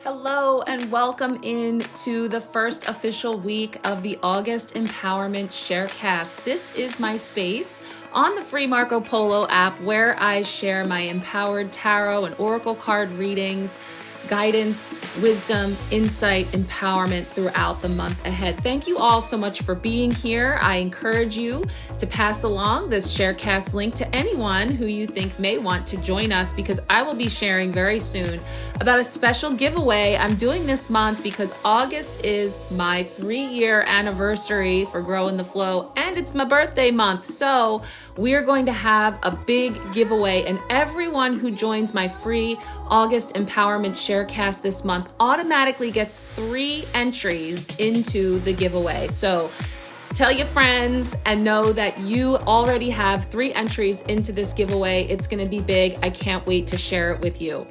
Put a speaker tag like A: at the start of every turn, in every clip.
A: Hello and welcome in to the first official week of the August Empowerment Sharecast. This is my space on the free Marco Polo app where I share my empowered tarot and oracle card readings, guidance, wisdom, insight, empowerment throughout the month ahead. Thank you all so much for being here. I encourage you to pass along this Sharecast link to anyone who you think may want to join us, because I will be sharing very soon about a special giveaway I'm doing this month because August is my 3-year anniversary for Grow in the Flow and it's my birthday month. So we're going to have a big giveaway, and everyone who joins my free August Empowerment Sharecast this month automatically gets 3 entries into the giveaway. So tell your friends and know that you already have 3 entries into this giveaway. It's going to be big. I can't wait to share it with you.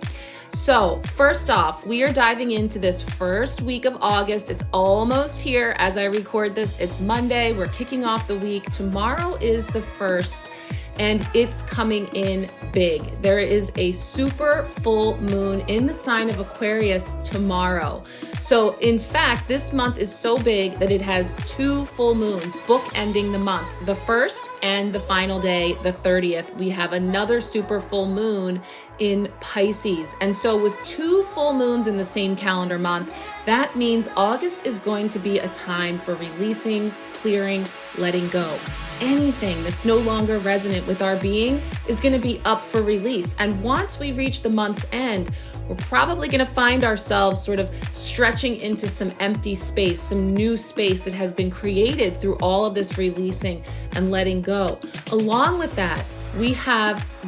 A: So first off, we are diving into this first week of August. It's almost here as I record this. It's Monday. We're kicking off the week. Tomorrow is the 1st. And it's coming in big. There is a super full moon in the sign of Aquarius tomorrow. So in fact, this month is so big that it has 2 full moons bookending the month. The 1st and the final day, the 30th, we have another super full moon in Pisces. And so with 2 full moons in the same calendar month, that means August is going to be a time for releasing, clearing, letting go. Anything that's no longer resonant with our being is going to be up for release. And once we reach the month's end, we're probably going to find ourselves sort of stretching into some empty space, some new space that has been created through all of this releasing and letting go. Along with that,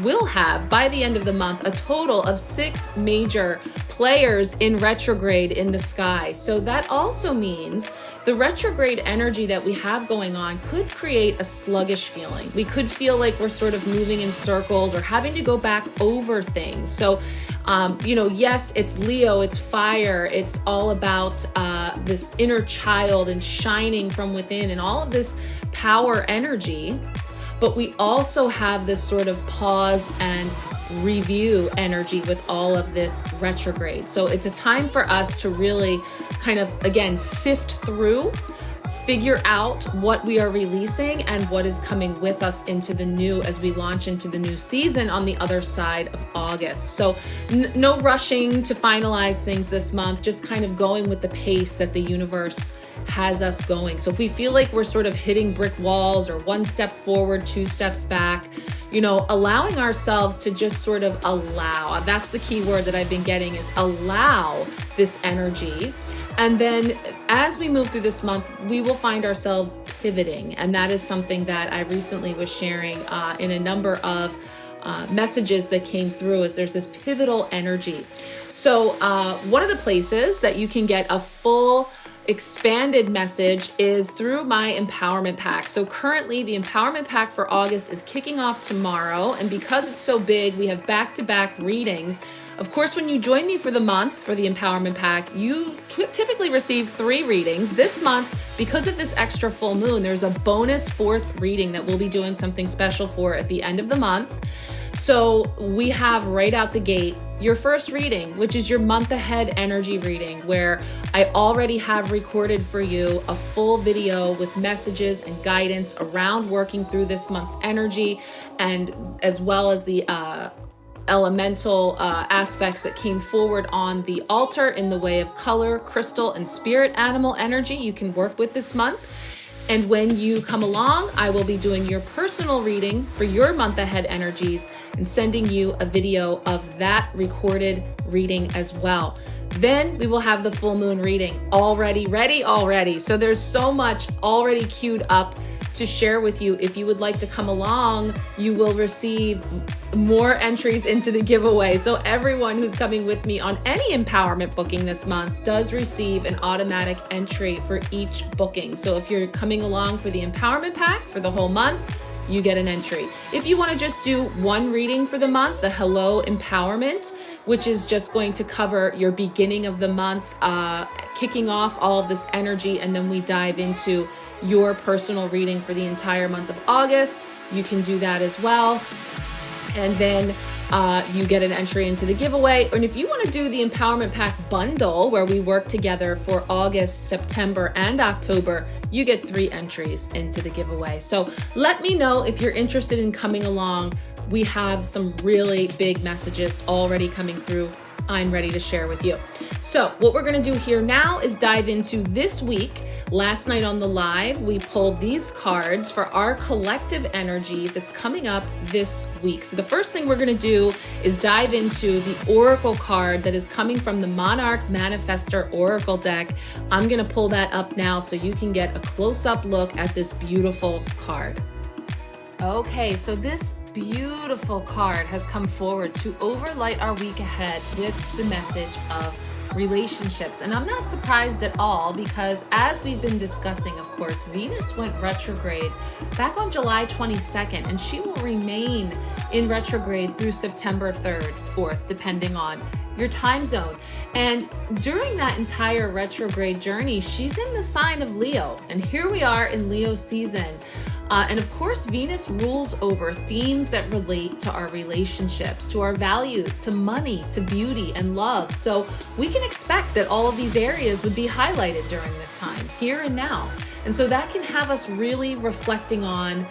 A: will have by the end of the month a total of 6 major players in retrograde in the sky. So that also means the retrograde energy that we have going on could create a sluggish feeling. We could feel like we're sort of moving in circles or having to go back over things. So, yes, it's Leo, it's fire, it's all about this inner child and shining from within and all of this power energy. But we also have this sort of pause and review energy with all of this retrograde. So it's a time for us to really kind of, again, sift through, figure out what we are releasing and what is coming with us into the new as we launch into the new season on the other side of August. So no rushing to finalize things this month, just kind of going with the pace that the universe has us going. So if we feel like we're sort of hitting brick walls or 1 step forward, 2 steps back, allowing ourselves to just sort of allow, that's the key word that I've been getting, is allow this energy. And then as we move through this month, we will find ourselves pivoting. And that is something that I recently was sharing in a number of messages that came through, is there's this pivotal energy. So one of the places that you can get a full expanded message is through my empowerment pack. So currently the empowerment pack for August is kicking off tomorrow. And because it's so big, we have back-to-back readings. Of course, when you join me for the month for the empowerment pack, you typically receive 3 readings. This month, because of this extra full moon, there's a bonus 4th reading that we'll be doing something special for at the end of the month. So we have right out the gate your first reading, which is your month ahead energy reading, where I already have recorded for you a full video with messages and guidance around working through this month's energy, and as well as the elemental aspects that came forward on the altar in the way of color, crystal, and spirit animal energy you can work with this month. And when you come along, I will be doing your personal reading for your month ahead energies and sending you a video of that recorded reading as well. Then we will have the full moon reading already. So there's so much already queued up to share with you. If you would like to come along, you will receive more entries into the giveaway. So everyone who's coming with me on any empowerment booking this month does receive an automatic entry for each booking. So if you're coming along for the empowerment pack for the whole month, you get an entry. If you want to just do 1 reading for the month, the Hello Empowerment, which is just going to cover your beginning of the month, kicking off all of this energy, and then we dive into your personal reading for the entire month of August, you can do that as well. And then you get an entry into the giveaway. And if you want to do the Empowerment Pack bundle, where we work together for August, September, and October, you get 3 entries into the giveaway. So let me know if you're interested in coming along. We have some really big messages already coming through. I'm ready to share with you. So what we're going to do here now is dive into this week. Last night on the live, we pulled these cards for our collective energy that's coming up this week. So the first thing we're going to do is dive into the Oracle card that is coming from the Monarch Manifestor Oracle deck. I'm going to pull that up now so you can get a close-up look at this beautiful card. Okay, so this beautiful card has come forward to overlight our week ahead with the message of relationships. And I'm not surprised at all, because as we've been discussing, of course, Venus went retrograde back on July 22nd, and she will remain in retrograde through September 3rd, 4th, depending on your time zone. And during that entire retrograde journey, she's in the sign of Leo. And here we are in Leo season. And of course, Venus rules over themes that relate to our relationships, to our values, to money, to beauty and love. So we can expect that all of these areas would be highlighted during this time, here and now. And so that can have us really reflecting on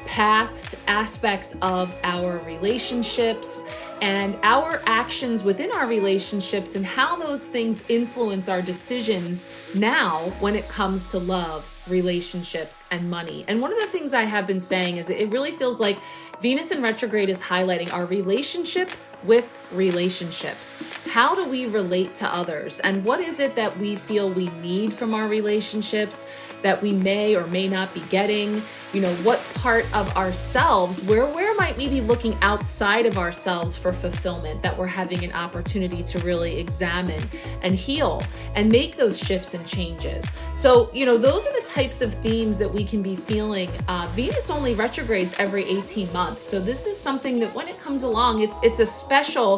A: past aspects of our relationships and our actions within our relationships, and how those things influence our decisions now when it comes to love, relationships, and money. And one of the things I have been saying is it really feels like Venus in retrograde is highlighting our relationship with relationships. How do we relate to others? And what is it that we feel we need from our relationships that we may or may not be getting? You know, what part of ourselves, where might we be looking outside of ourselves for fulfillment that we're having an opportunity to really examine and heal and make those shifts and changes? So, you know, those are the types of themes that we can be feeling. Venus only retrogrades every 18 months. So this is something that when it comes along, it's a special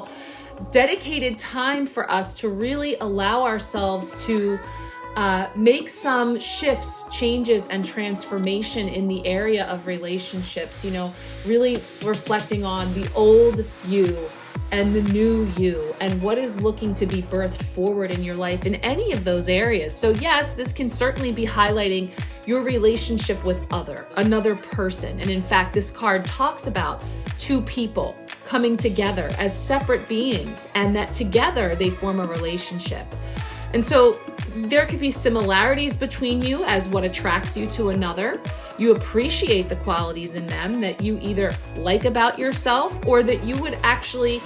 A: dedicated time for us to really allow ourselves to make some shifts, changes, and transformation in the area of relationships, you know, really reflecting on the old you and the new you, and what is looking to be birthed forward in your life in any of those areas. So yes, this can certainly be highlighting your relationship with another person. And in fact, this card talks about 2 people coming together as separate beings, and that together they form a relationship. And so there could be similarities between you as what attracts you to another. You appreciate the qualities in them that you either like about yourself or that you would actually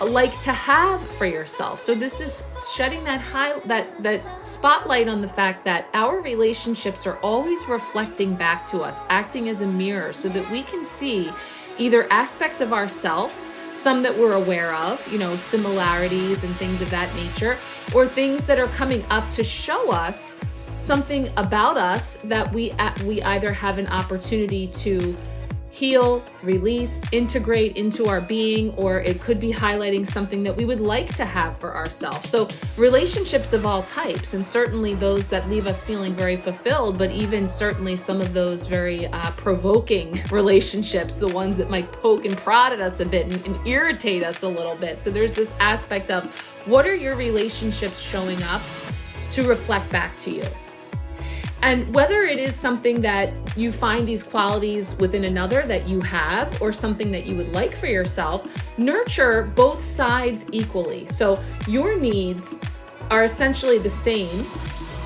A: like to have for yourself. So this is shedding that spotlight on the fact that our relationships are always reflecting back to us, acting as a mirror, so that we can see either aspects of ourselves, some that we're aware of, you know, similarities and things of that nature, or things that are coming up to show us something about us that we either have an opportunity to heal, release, integrate into our being, or it could be highlighting something that we would like to have for ourselves. So relationships of all types, and certainly those that leave us feeling very fulfilled, but even certainly some of those very provoking relationships, the ones that might poke and prod at us a bit and irritate us a little bit. So there's this aspect of, what are your relationships showing up to reflect back to you? And whether it is something that you find these qualities within another that you have, or something that you would like for yourself, nurture both sides equally. So your needs are essentially the same,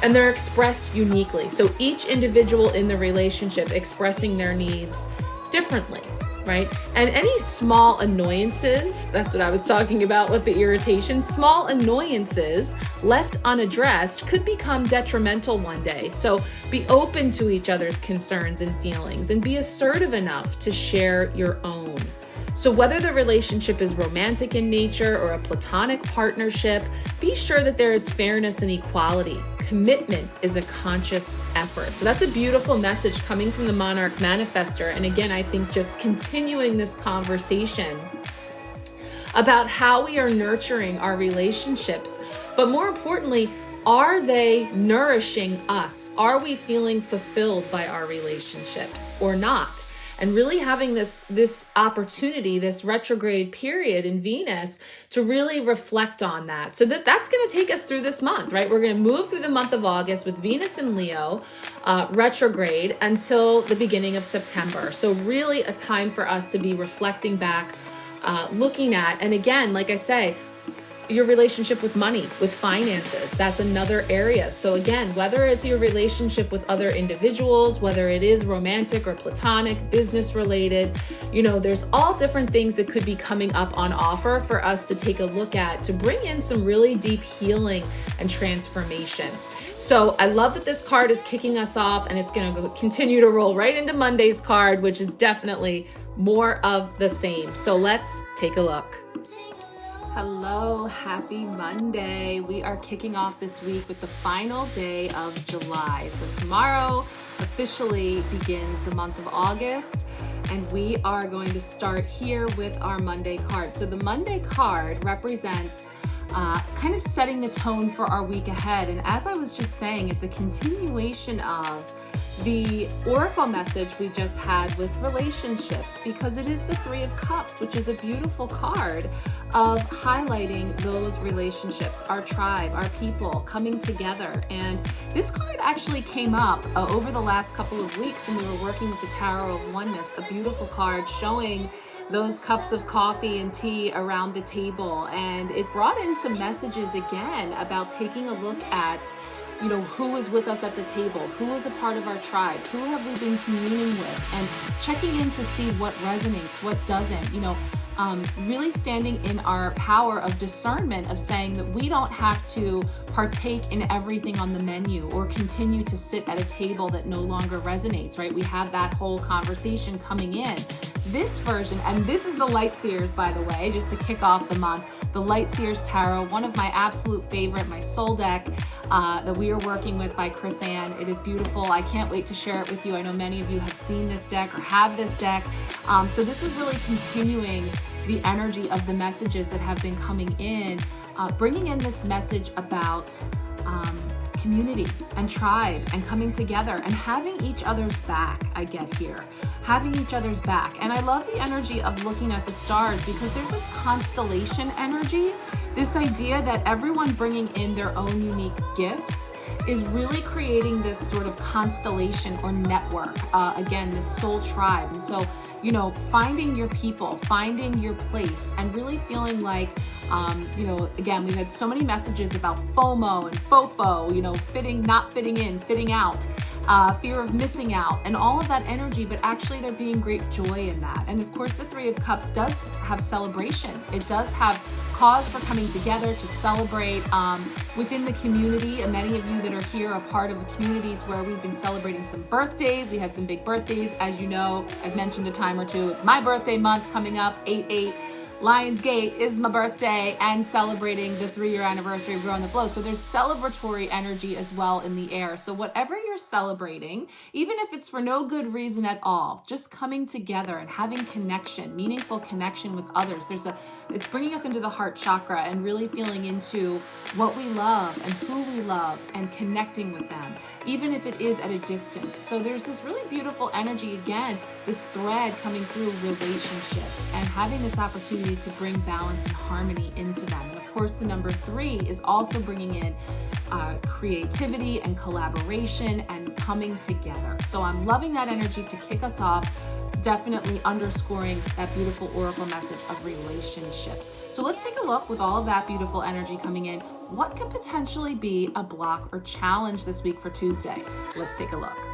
A: and they're expressed uniquely. So each individual in the relationship expressing their needs differently, right? And any small annoyances, that's what I was talking about with the irritation, small annoyances left unaddressed could become detrimental one day. So be open to each other's concerns and feelings, and be assertive enough to share your own. So whether the relationship is romantic in nature or a platonic partnership, be sure that there is fairness and equality. Commitment is a conscious effort. So that's a beautiful message coming from the Monarch Manifestor. And again, I think just continuing this conversation about how we are nurturing our relationships, but more importantly, are they nourishing us? Are we feeling fulfilled by our relationships or not? and really having this opportunity, this retrograde period in Venus, to really reflect on that. So that's going to take us through this month, right? We're going to move through the month of August with Venus in Leo retrograde until the beginning of September. So really a time for us to be reflecting back, looking at, and again, like I say, your relationship with money, with finances. That's another area. So again, whether it's your relationship with other individuals, whether it is romantic or platonic, business related, there's all different things that could be coming up on offer for us to take a look at, to bring in some really deep healing and transformation. So I love that this card is kicking us off, and it's going to continue to roll right into Monday's card, which is definitely more of the same. So let's take a look. Hello, happy Monday. We are kicking off this week with the final day of July. So tomorrow officially begins the month of August, and we are going to start here with our Monday card. So the Monday card represents kind of setting the tone for our week ahead. And as I was just saying, it's a continuation of the oracle message we just had with relationships, because it is the Three of Cups, which is a beautiful card of highlighting those relationships, our tribe, our people coming together. And this card actually came up over the last couple of weeks when we were working with the Tarot of Oneness, a beautiful card showing those cups of coffee and tea around the table. And it brought in some messages again about taking a look at who is with us at the table, who is a part of our tribe, who have we been communing with, and checking in to see what resonates, what doesn't, really standing in our power of discernment, of saying that we don't have to partake in everything on the menu or continue to sit at a table that no longer resonates, right? We have that whole conversation coming in. This version, and this is the Light Seers, by the way, just to kick off the month, the Light Seers Tarot, one of my absolute favorite, my soul deck that we are working with by Chris Ann. It is beautiful. I can't wait to share it with you. I know many of you have seen this deck or have this deck. So this is really continuing the energy of the messages that have been coming in, bringing in this message about community and tribe and coming together and having each other's back. I get here, having each other's back. And I love the energy of looking at the stars, because there's this constellation energy, this idea that everyone bringing in their own unique gifts is really creating this sort of constellation or network, again, this soul tribe. And so, finding your people, finding your place, and really feeling like, again, we've had so many messages about FOMO and FOFO, fitting, not fitting in, fitting out, fear of missing out, and all of that energy, but actually there being great joy in that. And of course, the Three of Cups does have celebration. It does have cause for coming together to celebrate within the community. And many of you that are here are part of communities where we've been celebrating some birthdays. We had some big birthdays. As you know, I've mentioned a time or two, it's my birthday month coming up, 8/8. Lionsgate is my birthday, and celebrating the 3-year anniversary of Growing the Flow. So there's celebratory energy as well in the air. So whatever you're celebrating, even if it's for no good reason at all, just coming together and having connection, meaningful connection with others. It's bringing us into the heart chakra and really feeling into what we love and who we love and connecting with them, even if it is at a distance. So there's this really beautiful energy, again, this thread coming through relationships and having this opportunity to bring balance and harmony into them. And of course, the number 3 is also bringing in creativity and collaboration and coming together. So I'm loving that energy to kick us off, definitely underscoring that beautiful oracle message of relationships. So let's take a look, with all of that beautiful energy coming in, what could potentially be a block or challenge this week for Tuesday? Let's take a look.